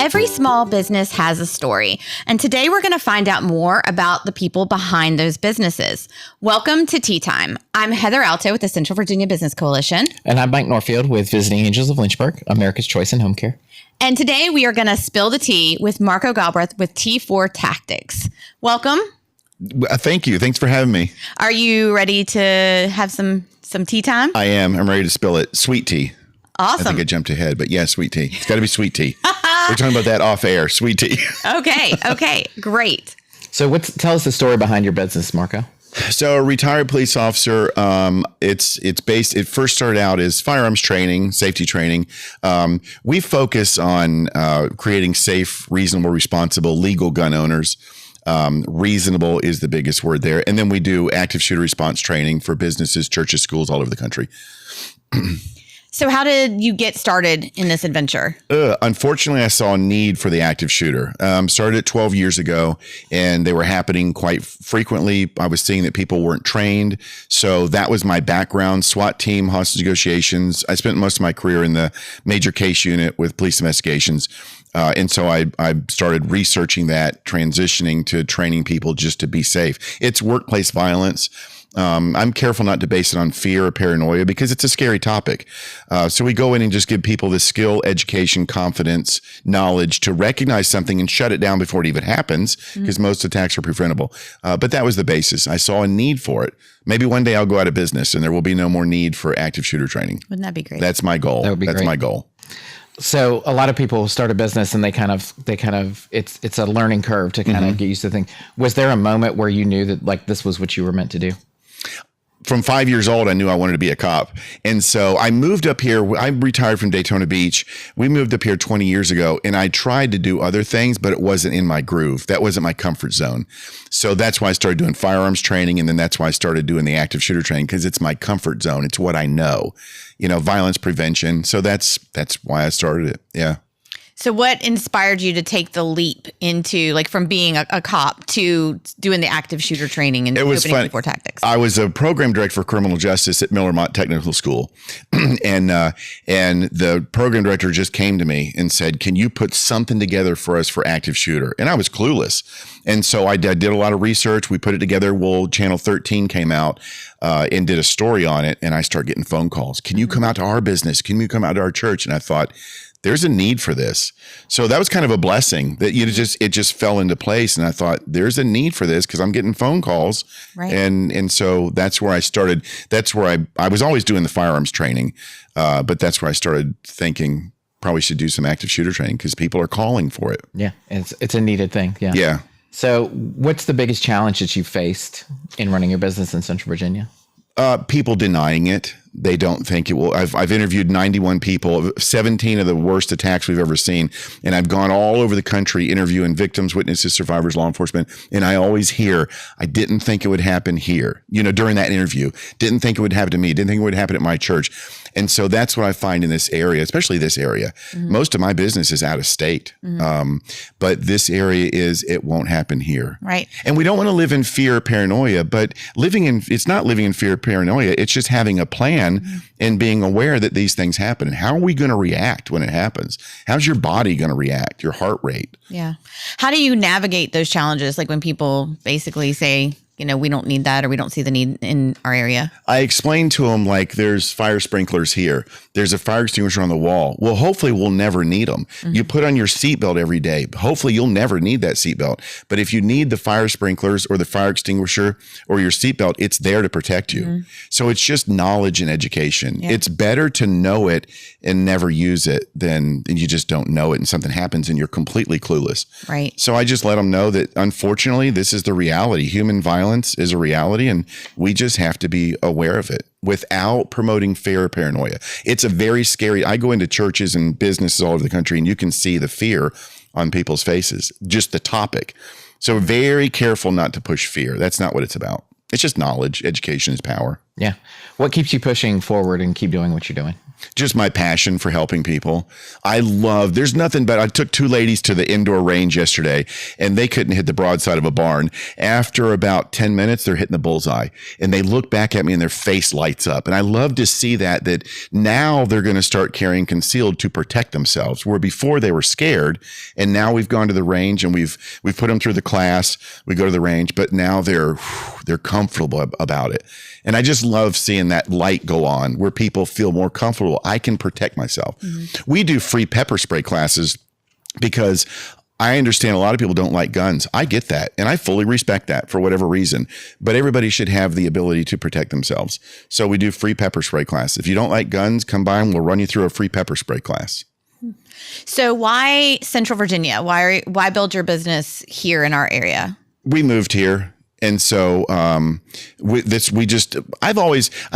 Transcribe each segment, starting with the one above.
Every small business has a story, and today we're going to find out more about the people behind those businesses. Welcome to Tea Time. I'm Heather Alto with the Central Virginia Business Coalition. And I'm Mike Norfield with Visiting Angels of Lynchburg, America's Choice in Home Care. And today we are going to spill the tea with Marko Galbreath with T4Tactics. Welcome. Thank you. Thanks for having me. Are you ready to have some tea time? I am. I'm ready to spill it. Sweet tea. Awesome. I think I jumped ahead, but yeah, sweet tea. It's got to be sweet tea. We're talking about that off air. Sweet tea. Okay. Great. So tell us the story behind your business, Marko. So a retired police officer, it first started out as firearms training, safety training. We focus on creating safe, reasonable, responsible, legal gun owners. Reasonable is the biggest word there. And then we do active shooter response training for businesses, churches, schools all over the country. So how did you get started in this adventure? Unfortunately, I saw a need for the active shooter. Started 12 years ago, and they were happening quite frequently. I was seeing that people weren't trained. So that was my background, SWAT team, hostage negotiations. I spent most of my career in the major case unit with police investigations. And so I started researching that, transitioning to training people just to be safe. It's workplace violence. I'm careful not to base it on fear or paranoia because it's a scary topic. So we go in and just give people the skill, education, confidence, knowledge to recognize something and shut it down before it even happens because most attacks are preventable. But that was the basis. I saw a need for it. Maybe one day I'll go out of business and there will be no more need for active shooter training. Wouldn't that be great? That's my goal. That would be That's great. my goal. So a lot of people start a business and they kind of it's a learning curve to kind of get used to things. Was there a moment where you knew that like this was what you were meant to do? From 5 years old, I knew I wanted to be a cop. And so I moved up here. I retired from Daytona Beach. We moved up here 20 years ago, and I tried to do other things, but it wasn't in my groove. That wasn't my comfort zone. So that's why I started doing firearms training. And then that's why I started doing the active shooter training, because it's my comfort zone. It's what I know, violence prevention. So that's why I started it. Yeah. So what inspired you to take the leap into from being a cop to doing the active shooter training and opening T4Tactics? I was a program director for criminal justice at Miller-Mott Technical School. and the program director just came to me and said, can you put something together for us for active shooter? And I was clueless. And so I did a lot of research. We put it together. Well, Channel 13 came out and did a story on it. And I started getting phone calls. Can you come out to our business? Can you come out to our church? And I thought, there's a need for this. So that was kind of a blessing that it just fell into place. And I thought there's a need for this because I'm getting phone calls. Right. And so that's where I started. That's where I was always doing the firearms training. But that's where I started thinking probably should do some active shooter training because people are calling for it. Yeah. It's a needed thing. Yeah. Yeah. So what's the biggest challenge that you faced in running your business in Central Virginia? People denying it. They don't think it will. I've interviewed 91 people, 17 of the worst attacks we've ever seen. And I've gone all over the country interviewing victims, witnesses, survivors, law enforcement. And I always hear, I didn't think it would happen here, during that interview. Didn't think it would happen to me. Didn't think it would happen at my church. And so that's what I find in this area, especially this area. Most of my business is out of state. But this area it won't happen here. Right. And we don't want to live in fear or paranoia, but it's not living in fear or paranoia. It's just having a plan and being aware that these things happen. And how are we going to react when it happens? How's your body going to react? Your heart rate? Yeah. How do you navigate those challenges? Like when people basically say, we don't need that or we don't see the need in our area. I explained to them there's fire sprinklers here. There's a fire extinguisher on the wall. Well, hopefully we'll never need them. You put on your seatbelt every day. Hopefully you'll never need that seatbelt. But if you need the fire sprinklers or the fire extinguisher or your seatbelt, it's there to protect you. So it's just knowledge and education. Yeah. It's better to know it and never use it than you just don't know it and something happens and you're completely clueless. Right. So I just let them know that unfortunately this is the reality. Human violence is a reality and we just have to be aware of it without promoting fear or paranoia. It's a very scary, I go into churches and businesses all over the country and you can see the fear on people's faces, just the topic. So very careful not to push fear. That's not what it's about. It's just knowledge. Education is power. Yeah. What keeps you pushing forward and keep doing what you're doing? Just my passion for helping people. There's nothing but I took two ladies to the indoor range yesterday and they couldn't hit the broadside of a barn. After about 10 minutes, they're hitting the bullseye and they look back at me and their face lights up. And I love to see that now they're going to start carrying concealed to protect themselves, where before they were scared. And now we've gone to the range and we've put them through the class. We go to the range, but now they're comfortable about it. And I just love seeing that light go on where people feel more comfortable. I can protect myself. Mm-hmm. We do free pepper spray classes because I understand a lot of people don't like guns. I get that. And I fully respect that for whatever reason. But everybody should have the ability to protect themselves. So we do free pepper spray class. If you don't like guns, come by and we'll run you through a free pepper spray class. So why Central Virginia? Why build your business here in our area? We moved here. And so I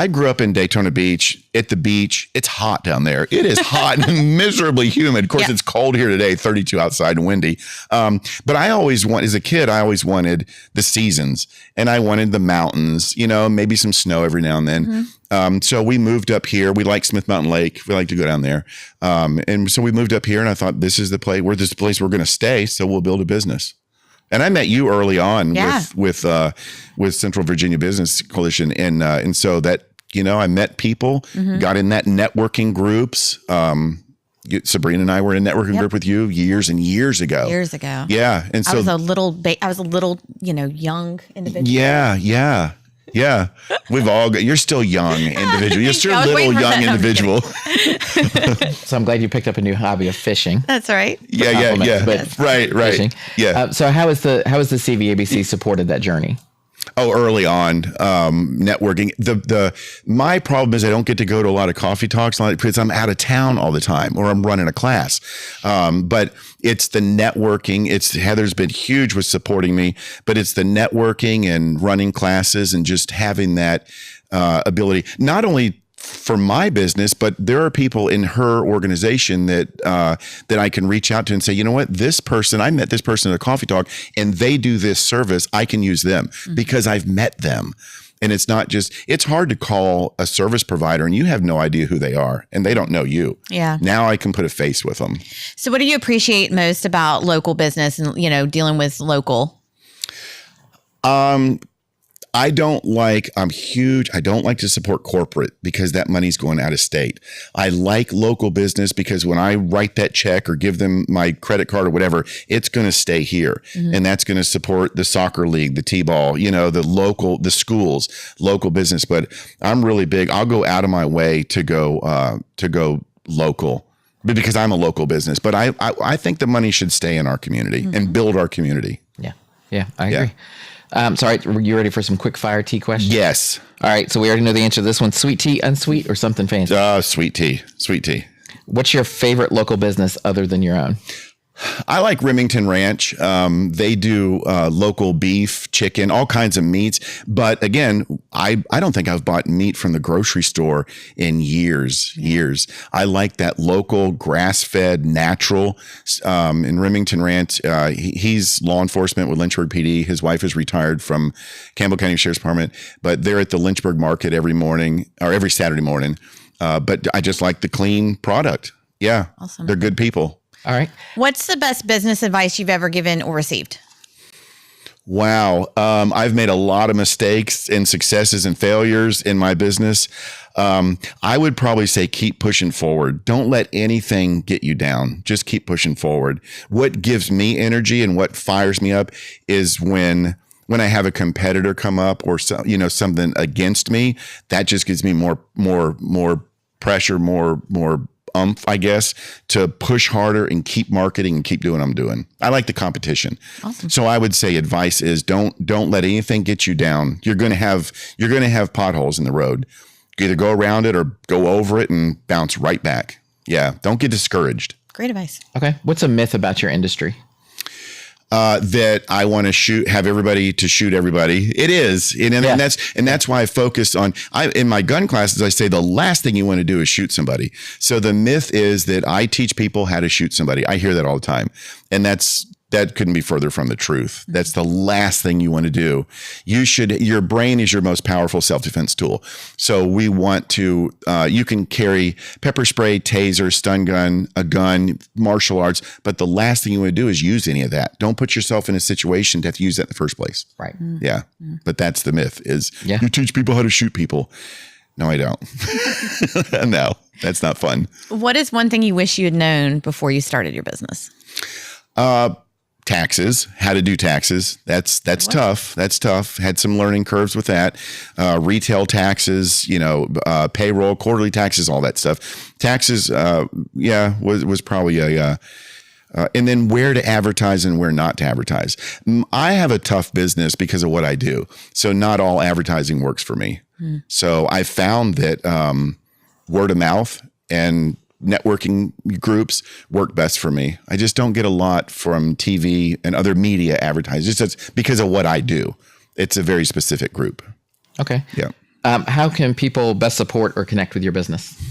grew up in Daytona Beach. At the beach, it's hot down there. It is hot and miserably humid. Of course, It's cold here today, 32 outside and windy. But as a kid, I always wanted the seasons and I wanted the mountains, maybe some snow every now and then. Mm-hmm. So we moved up here. We like Smith Mountain Lake. We like to go down there. And so we moved up here and I thought this is the place we're going to stay. So we'll build a business. And I met you early on with Central Virginia Business Coalition. And so that, I met people, mm-hmm. got in that networking groups. Sabrina and I were in a networking group with you years and years ago. Yeah. And so I was a little, young individual. Yeah. You're still young individual. You're still a little young individual. So I'm glad you picked up a new hobby of fishing. That's right. Yeah. But right. Fishing. Yeah. So how has the CVABC supported that journey? Oh, early on, networking. My problem is I don't get to go to a lot of coffee talks because I'm out of town all the time or I'm running a class. But it's the networking. Heather's been huge with supporting me, but it's the networking and running classes and just having that ability, not only for my business, but there are people in her organization that I can reach out to and say, you know what, I met this person at a coffee talk and they do this service. I can use them because I've met them. And it's hard to call a service provider and you have no idea who they are and they don't know you. Yeah. Now I can put a face with them. So what do you appreciate most about local business and, dealing with local? I'm huge. I don't like to support corporate because that money's going out of state. I like local business because when I write that check or give them my credit card or whatever, it's going to stay here. Mm-hmm. And that's going to support the soccer league, the T-ball, the schools, local business. But I'm really big. I'll go out of my way to go local because I'm a local business. But I think the money should stay in our community mm-hmm. and build our community. Yeah, I agree. Sorry, are you ready for some quick fire tea questions? Yes. All right, so we already know the answer to this one. Sweet tea, unsweet, or something fancy? Sweet tea. What's your favorite local business other than your own? I like Remington Ranch. They do local beef, chicken, all kinds of meats. But again, I don't think I've bought meat from the grocery store in years. I like that local grass-fed natural. In Remington Ranch, he's law enforcement with Lynchburg PD. His wife is retired from Campbell County Sheriff's Department, but they're at the Lynchburg market every Saturday morning. But I just like the clean product. Yeah. Awesome. They're good people. All right. What's the best business advice you've ever given or received? Wow. I've made a lot of mistakes and successes and failures in my business. I would probably say keep pushing forward. Don't let anything get you down. Just keep pushing forward. What gives me energy and what fires me up is when I have a competitor come up or something against me, that just gives me more pressure, more I guess, to push harder and keep marketing and keep doing what I'm doing. I like the competition. Awesome. So I would say advice is don't let anything get you down. You're going to have potholes in the road. You either go around it or go over it and bounce right back. Yeah. Don't get discouraged. Great advice. Okay. What's a myth about your industry? That I want to have everybody to shoot everybody. It is. And that's why I focus on, in my gun classes, I say the last thing you want to do is shoot somebody. So the myth is that I teach people how to shoot somebody. I hear that all the time. And that's That couldn't be further from the truth. That's the last thing you want to do. Your brain is your most powerful self-defense tool. So we want to, you can carry pepper spray, taser, stun gun, a gun, martial arts, but the last thing you want to do is use any of that. Don't put yourself in a situation to have to use that in the first place. Right. Yeah. But that's the myth is you teach people how to shoot people. No, I don't. No, that's not fun. What is one thing you wish you had known before you started your business? Taxes, how to do taxes. That's tough. That's tough. Had some learning curves with that. Retail taxes, payroll, quarterly taxes, all that stuff. Taxes, was probably and then where to advertise and where not to advertise. I have a tough business because of what I do. So not all advertising works for me. So I found that word of mouth and networking groups work best for me. I just don't get a lot from TV and other media advertising. Just because of what I do. It's a very specific group. Okay. Yeah. How can people best support or connect with your business?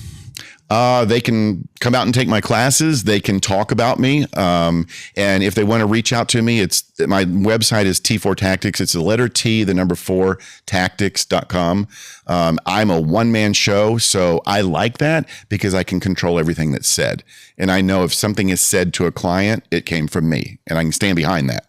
They can come out and take my classes. They can talk about me. And if they want to reach out to me, my website is T4Tactics. It's the letter T, the number 4, tactics.com. I'm a one-man show, so I like that because I can control everything that's said. And I know if something is said to a client, it came from me, and I can stand behind that.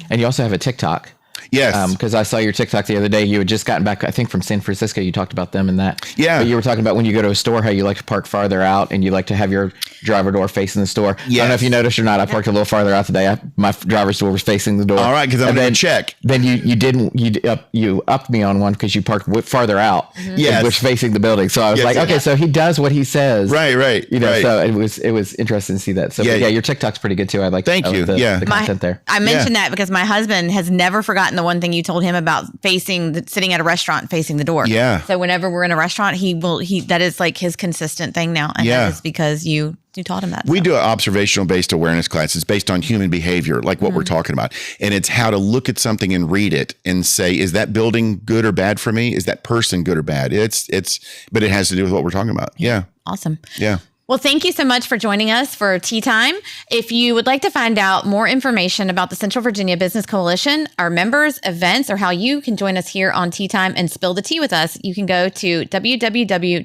And you also have a TikTok. Yes. Because I saw your TikTok the other day. You had just gotten back, I think, from San Francisco. You talked about them and that. Yeah. But you were talking about when you go to a store, how you like to park farther out and you like to have your driver door facing the store. Yes. I don't know if you noticed or not. I parked a little farther out today. My driver's door was facing the door. All right, because I'm going to check. Then you upped me on one because you parked farther out. Yes. Which facing the building. So I was okay, so he does what he says. Right. Right. So it was interesting to see that. So your TikTok's pretty good too. I like the content there. I mentioned that because my husband has never forgotten the one thing you told him about sitting at a restaurant facing the door. Yeah. So whenever we're in a restaurant, that is like his consistent thing now. And that is because you taught him that. We do an observational based awareness class. It's based on human behavior, like what we're talking about. And it's how to look at something and read it and say, is that building good or bad for me? Is that person good or bad? But it has to do with what we're talking about. Yeah. Awesome. Yeah. Well, thank you so much for joining us for Tea Time. If you would like to find out more information about the Central Virginia Business Coalition, our members, events, or how you can join us here on Tea Time and spill the tea with us, you can go to www.cvabc.org.